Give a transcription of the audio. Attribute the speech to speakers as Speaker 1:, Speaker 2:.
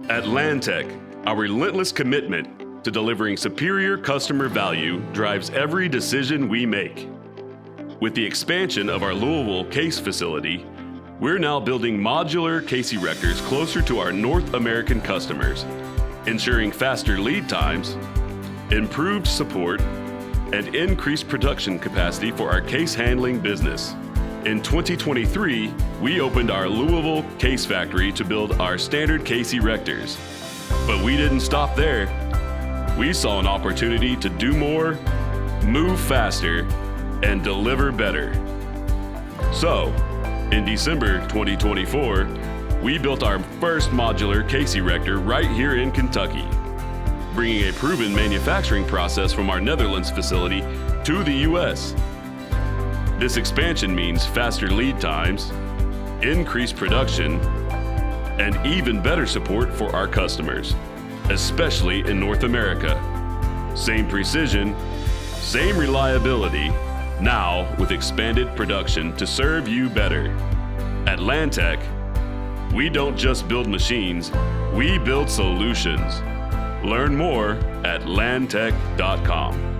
Speaker 1: At Lantech, our relentless commitment to delivering superior customer value drives every decision we make. With the expansion of our Louisville case facility, we're now building modular case erectors closer to our North American customers, ensuring faster lead times, improved support, and increased production capacity for our case handling business. In 2023, we opened our Louisville case factory to build our standard case erectors. But we didn't stop there. We saw an opportunity to do more, move faster, and deliver better. So, in December 2024, we built our first modular case erector right here in Kentucky, bringing a proven manufacturing process from our Netherlands facility to the U.S. This expansion means faster lead times, increased production, and even better support for our customers, especially in North America. Same precision, same reliability, now with expanded production to serve you better. At Lantech, we don't just build machines, we build solutions. Learn more at lantech.com.